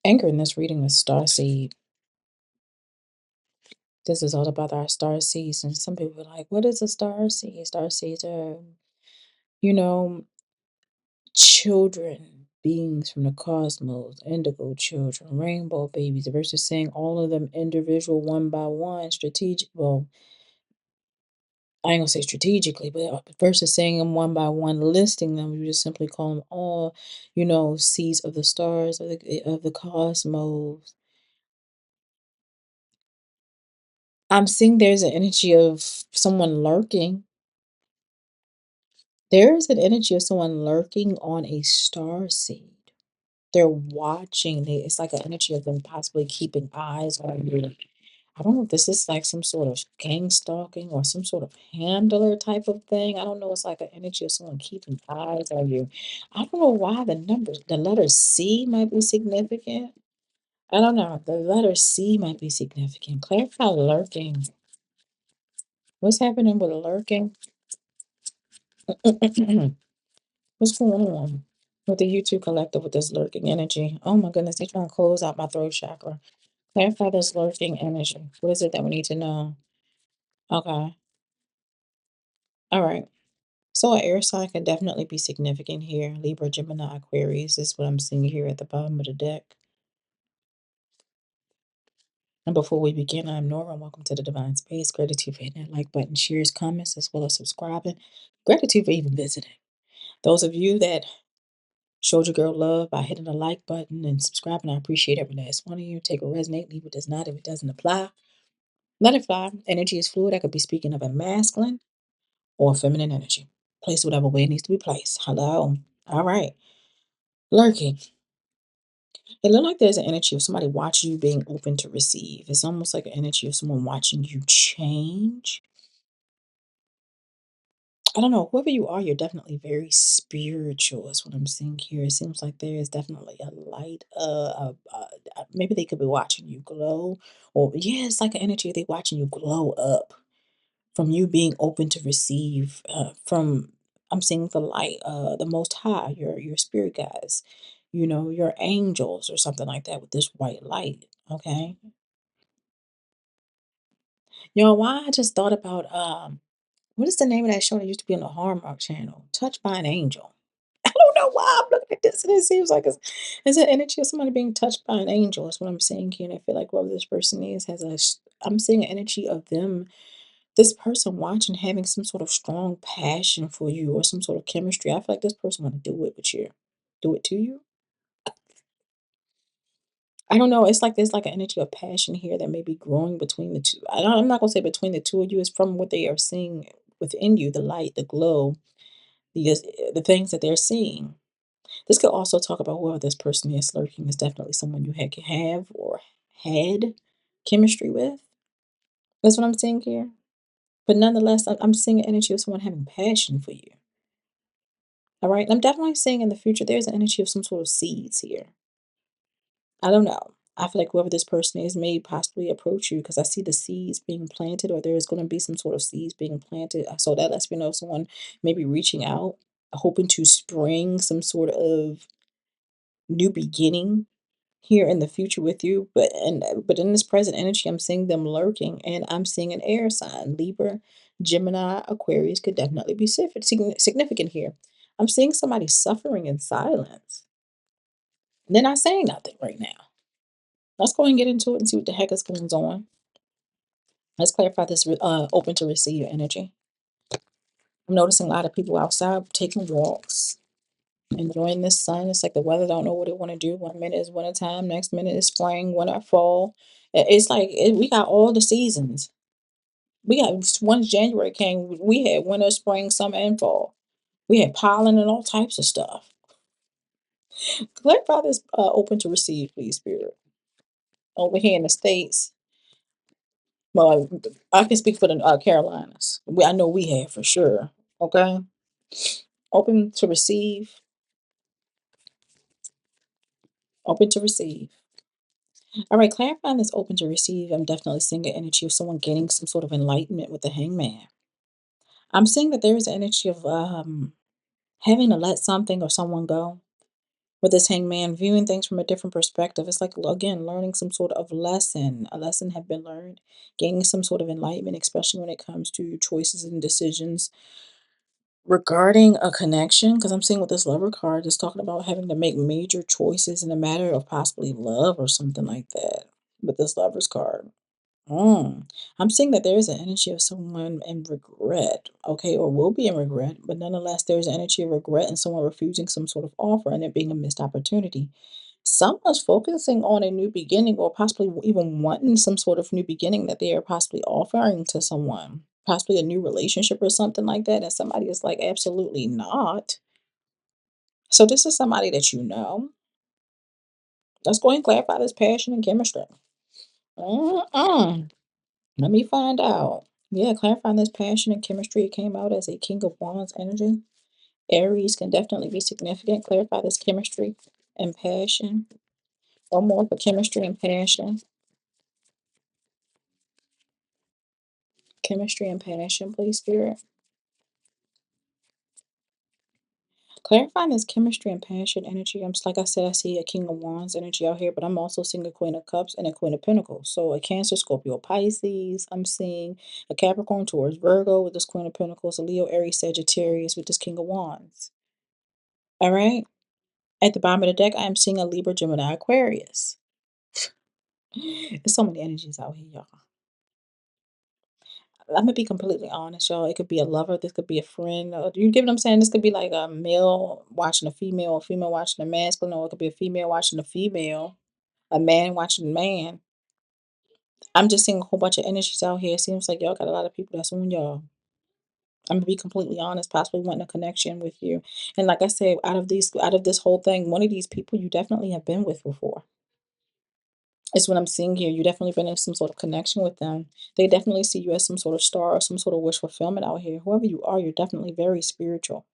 Anchor in this reading is Starseed. This is all about our star seeds, and some people are like, "What is a star seed?" Star seeds are, you know, children, beings from the cosmos, indigo children, rainbow babies, versus saying all of them individual one by one, strategic. Well, I ain't gonna say strategically, but versus saying them one by one, listing them, you just simply call them all, seeds of the stars of the cosmos. I'm seeing there's an energy of someone lurking. There is an energy of someone lurking on a star seed. They're watching. It's like an energy of them possibly keeping eyes on you. I don't know if this is like some sort of gang stalking or some sort of handler type of thing. I don't know. It's like an energy of someone keeping eyes on you. I don't know why the letter C might be significant. I don't know. The letter C might be significant. Clarify lurking. What's happening with lurking? What's going on with the YouTube collective with this lurking energy? Oh my goodness, they're trying to close out my throat chakra. Clarify this lurking energy. What is it that we need to know? Okay. All right. So an air sign can definitely be significant here. Libra, Gemini, Aquarius is what I'm seeing here at the bottom of the deck. And before we begin, I'm Nora. Welcome to the Divine Space. Gratitude for hitting that like button, shares, comments, as well as subscribing. Gratitude for even visiting. Those of you that showed your girl love by hitting the like button and subscribing. I appreciate every last one of you. Take what resonate, leave what does not. If it doesn't apply, let it fly. Energy is fluid. I could be speaking of a masculine or feminine energy. Place whatever way it needs to be placed. Hello. All right. Lurking. It looks like there's an energy of somebody watching you being open to receive. It's almost like an energy of someone watching you change. I don't know, whoever you are, you're definitely very spiritual, is what I'm seeing here. It seems like there is definitely a light, maybe they could be watching you glow, or yeah, it's like an energy they watching you glow up from you being open to receive, from I'm seeing the light, the Most High, your spirit guides, your angels or something like that with this white light. Okay, why I just thought about what is the name of that show that used to be on the Hallmark Channel? Touched by an Angel. I don't know why I'm looking at this and it seems like it's an energy of somebody being touched by an angel is what I'm seeing here. And I feel like whoever this person is I'm seeing an energy of them, this person watching, having some sort of strong passion for you or some sort of chemistry. I feel like this person want to do it with you, do it to you. I don't know. It's like there's like an energy of passion here that may be growing between the two. I'm not gonna say between the two of you. It's from what they are seeing within you, the light, the glow, the things that they're seeing. This could also talk about whoever this person is lurking is definitely someone you can have or had chemistry with. That's what I'm seeing here. But nonetheless, I'm seeing an energy of someone having passion for you. All right. I'm definitely seeing in the future there's an energy of some sort of seeds here. I don't know. I feel like whoever this person is may possibly approach you because I see the seeds being planted, or there is going to be some sort of seeds being planted. So that lets me know someone may be reaching out, hoping to spring some sort of new beginning here in the future with you, but in this present energy, I'm seeing them lurking, and I'm seeing an air sign. Libra, Gemini, Aquarius could definitely be significant here. I'm seeing somebody suffering in silence. They're not saying nothing right now. Let's go and get into it and see what the heck is going on. Let's clarify this open to receive energy. I'm noticing a lot of people outside taking walks, enjoying this sun. It's like the weather don't know what it want to do. One minute is winter time, next minute is spring, winter, fall. It's like we got all the seasons. We got once January came, we had winter, spring, summer, and fall. We had pollen and all types of stuff. Clarify this open to receive, please, Spirit. Over here in the States, well, I can speak for the Carolinas. I know we have for sure. Okay, open to receive, open to receive. All right, clarifying this open to receive. I'm definitely seeing an energy of someone getting some sort of enlightenment with the hangman. I'm seeing that there is an energy of having to let something or someone go. With this hangman, viewing things from a different perspective, it's like, again, learning some sort of lesson. A lesson have been learned, gaining some sort of enlightenment, especially when it comes to choices and decisions regarding a connection. Because I'm seeing with this lover card, it's talking about having to make major choices in a matter of possibly love or something like that. With this lover's card. I'm seeing that there is an energy of someone in regret, okay, or will be in regret, but nonetheless, there's an energy of regret and someone refusing some sort of offer and it being a missed opportunity. Someone's focusing on a new beginning or possibly even wanting some sort of new beginning that they are possibly offering to someone, possibly a new relationship or something like that. And somebody is like, absolutely not. So, this is somebody that you know. Let's go and clarify this passion and chemistry. Mm-mm. Let me find out. Yeah, clarifying this passion and chemistry, it came out as a King of Wands energy. Aries can definitely be significant. Clarify this chemistry and passion. Or more for chemistry and passion. Chemistry and passion, please, Spirit. Clarifying this chemistry and passion energy. I'm just like I said, I see a King of Wands energy out here, but I'm also seeing a Queen of Cups and a Queen of Pentacles. So a Cancer, Scorpio, Pisces. I'm seeing a Capricorn towards Virgo with this Queen of Pentacles, a Leo, Aries, Sagittarius with this King of Wands. All right. At the bottom of the deck, I am seeing a Libra, Gemini, Aquarius. There's so many energies out here, y'all. I'm gonna be completely honest, y'all. It could be a lover, this could be a friend. You get what I'm saying? This could be like a male watching a female watching a masculine, or it could be a female watching a female, a man watching a man. I'm just seeing a whole bunch of energies out here. It seems like y'all got a lot of people that's on y'all. I'm gonna be completely honest, possibly wanting a connection with you. And like I said, out of this whole thing, one of these people you definitely have been with before. It's what I'm seeing here. You definitely been in some sort of connection with them. They definitely see you as some sort of star or some sort of wish fulfillment out here. Whoever you are, you're definitely very spiritual.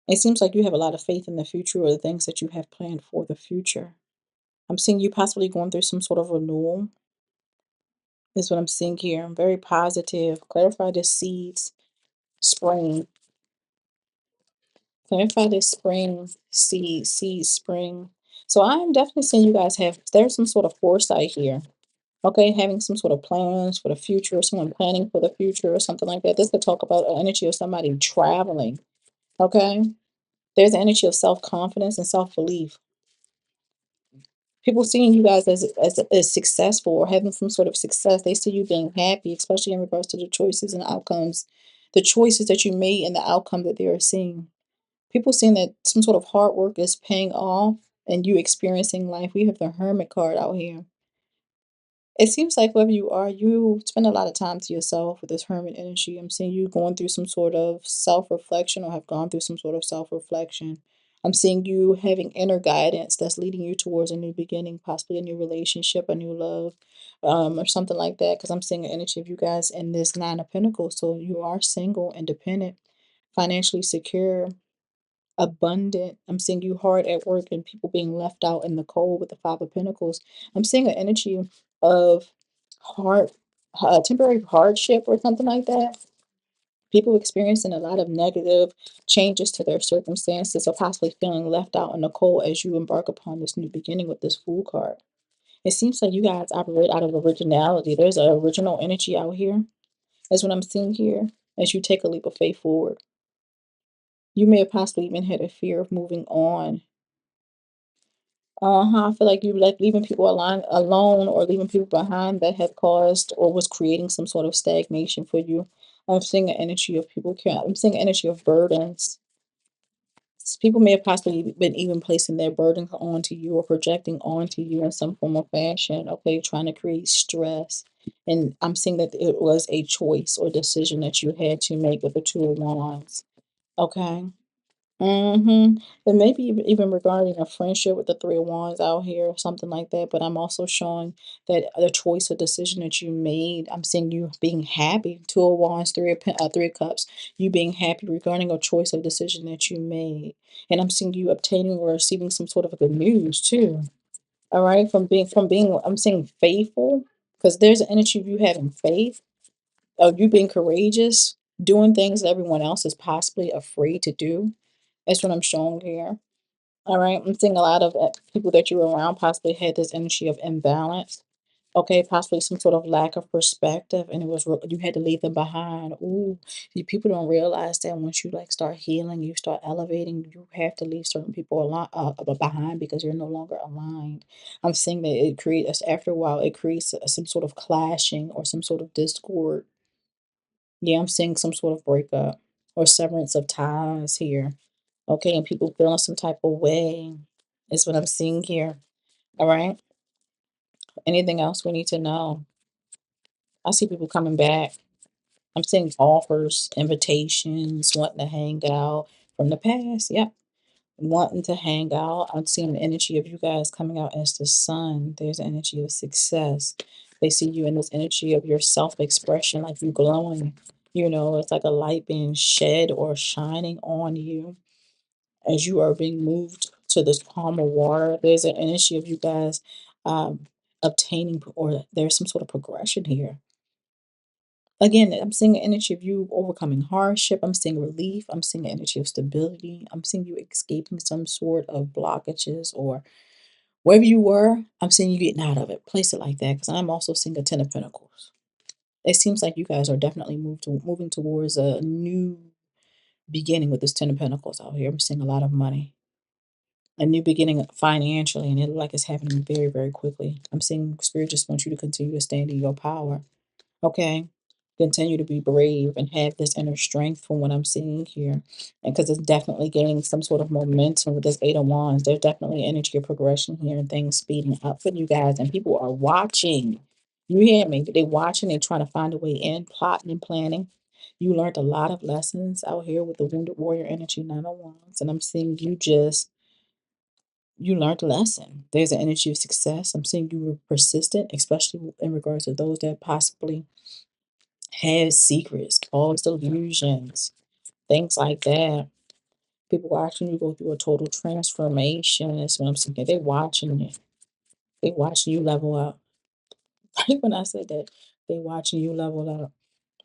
It seems like you have a lot of faith in the future or the things that you have planned for the future. I'm seeing you possibly going through some sort of renewal, is what I'm seeing here. I'm very positive. Clarify the seeds, spring. Clarify this spring, seed, spring. So I'm definitely seeing you guys there's some sort of foresight here. Okay, having some sort of plans for the future, someone planning for the future or something like that. This could talk about an energy of somebody traveling. Okay, there's an energy of self-confidence and self-belief. People seeing you guys as successful or having some sort of success. They see you being happy, especially in regards to the choices and outcomes, the choices that you made and the outcome that they are seeing. People seeing that some sort of hard work is paying off and you experiencing life. We have the Hermit card out here. It seems like whoever you are, you spend a lot of time to yourself with this hermit energy. I'm seeing you going through some sort of self-reflection or have gone through some sort of self-reflection. I'm seeing you having inner guidance that's leading you towards a new beginning, possibly a new relationship, a new love, or something like that. Because I'm seeing an energy of you guys in this Nine of Pentacles. So you are single, independent, financially secure, abundant. I'm seeing you hard at work and people being left out in the cold with the Five of Pentacles. I'm seeing an energy of hard, temporary hardship or something like that. People experiencing a lot of negative changes to their circumstances or possibly feeling left out in the cold as you embark upon this new beginning with this Fool card. It seems like you guys operate out of originality. There's an original energy out here. That's what I'm seeing here as you take a leap of faith forward. You may have possibly even had a fear of moving on. I feel like you like leaving people alone or leaving people behind that have caused or was creating some sort of stagnation for you. I'm seeing an energy of people care. I'm seeing an energy of burdens. People may have possibly been even placing their burdens onto you or projecting onto you in some form of fashion, okay, trying to create stress. And I'm seeing that it was a choice or decision that you had to make with the Two of Wands. Okay. Mm-hmm. And maybe even regarding a friendship with the Three of Wands out here or something like that. But I'm also showing that the choice or decision that you made, I'm seeing you being happy. Two of Wands, Three of Cups. You being happy regarding a choice or decision that you made. And I'm seeing you obtaining or receiving some sort of good news too. All right. I'm seeing faithful because there's an energy of you having faith, of you being courageous, doing things that everyone else is possibly afraid to do. That's what I'm showing here. All right. I'm seeing a lot of people that you're around possibly had this energy of imbalance. Okay, possibly some sort of lack of perspective, and it was you had to leave them behind. Ooh, people don't realize that once you like start healing, you start elevating, you have to leave certain people behind because you're no longer aligned. I'm seeing that it creates after a while, it creates some sort of clashing or some sort of discord. Yeah, I'm seeing some sort of breakup or severance of ties here. Okay, and people feeling some type of way is what I'm seeing here. All right. Anything else we need to know? I see people coming back. I'm seeing offers, invitations, wanting to hang out from the past. Yep. Wanting to hang out. I'm seeing the energy of you guys coming out as the sun. There's an energy of success. They see you in this energy of your self expression, like you glowing. It's like a light being shed or shining on you as you are being moved to this calmer water. There's an energy of you guys um, obtaining, or there's some sort of progression here. Again, I'm seeing an energy of you overcoming hardship. I'm seeing relief. I'm seeing an energy of stability. I'm seeing you escaping some sort of blockages or wherever you were. I'm seeing you getting out of it. Place it like that because I'm also seeing a Ten of Pentacles. It seems like you guys are definitely moving towards a new beginning with this Ten of Pentacles out here. I'm seeing a lot of money, a new beginning financially, and it looks like it's happening very, very quickly. I'm seeing Spirit just wants you to continue to stand in your power. Okay. Continue to be brave and have this inner strength from what I'm seeing here. And because it's definitely gaining some sort of momentum with this Eight of Wands, there's definitely energy of progression here and things speeding up for you guys. And people are watching. You hear me? They're watching, they're trying to find a way in, plotting and planning. You learned a lot of lessons out here with the Wounded Warrior energy, Nine of Wands. And I'm seeing you learned a lesson. There's an energy of success. I'm seeing you were persistent, especially in regards to those that possibly had secrets, false delusions, things like that. People watching you go through a total transformation. That's what I'm saying. They watching it. They watching you level up. Like when I said that, they watching you level up.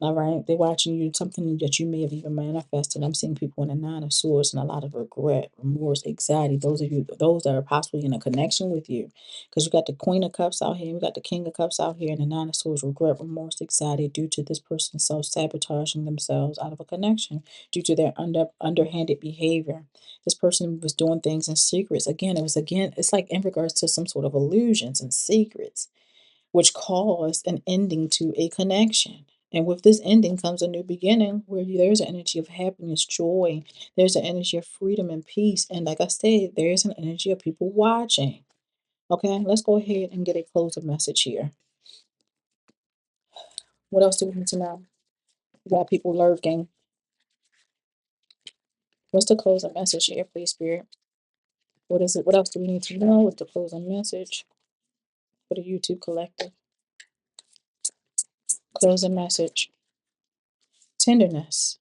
All right. They're watching you something that you may have even manifested. I'm seeing people in the Nine of Swords and a lot of regret, remorse, anxiety. Those that are possibly in a connection with you. Because you got the Queen of Cups out here, you got the King of Cups out here, and the Nine of Swords, regret, remorse, anxiety due to this person self-sabotaging themselves out of a connection, due to their underhanded behavior. This person was doing things in secrets. It's like in regards to some sort of illusions and secrets which caused an ending to a connection. And with this ending comes a new beginning where there's an energy of happiness, joy, there's an energy of freedom and peace. And like I said, there's an energy of people watching. Okay, let's go ahead and get a closing message here. What else do we need to know? We got people lurking. What's the closing message here, please, Spirit? What is it? What else do we need to know? What's the closing message for the YouTube collective? Closing message. Tenderness.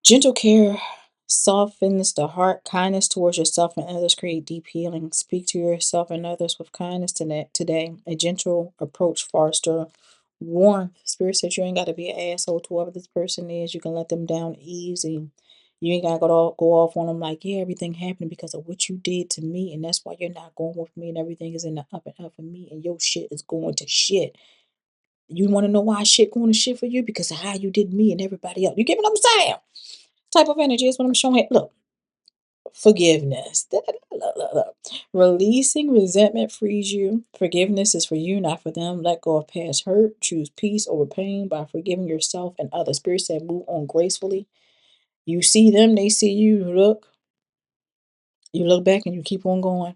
Gentle care softens the heart. Kindness towards yourself and others create deep healing. Speak to yourself and others with kindness today. A gentle approach fosters warmth. Spirit says you ain't got to be an asshole to whoever this person is. You can let them down easy. You ain't got to go off on them like, yeah, everything happened because of what you did to me. And that's why you're not going with me. And everything is in the up and up for me. And your shit is going to shit. You want to know why shit going to shit for you? Because of how you did me and everybody else. You get what I'm saying? Type of energy is what I'm showing. Look, forgiveness. Look. Releasing resentment frees you. Forgiveness is for you, not for them. Let go of past hurt. Choose peace over pain by forgiving yourself and others. Spirit said, move on gracefully. You see them, they see you. You look back and you keep on going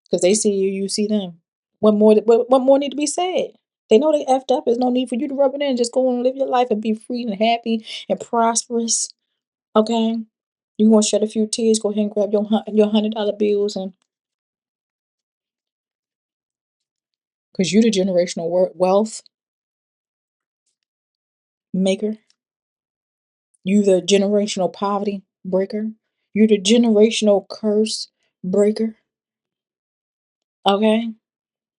because they see you, you see them. What more need to be said? They know they effed up. There's no need for you to rub it in. Just go and live your life and be free and happy and prosperous. Okay? You want to shed a few tears, go ahead and grab your $100 bills, and because you the generational wealth maker, you the generational poverty breaker, you the generational curse breaker. Okay,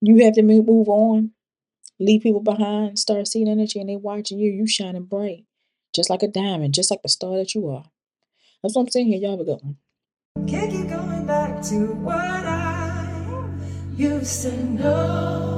you have to move on, leave people behind, start seeing energy, and they watching you. You shining bright, just like a diamond, just like the star that you are. That's what I'm saying here. Y'all have a good one. Can't keep going back to what I used to know.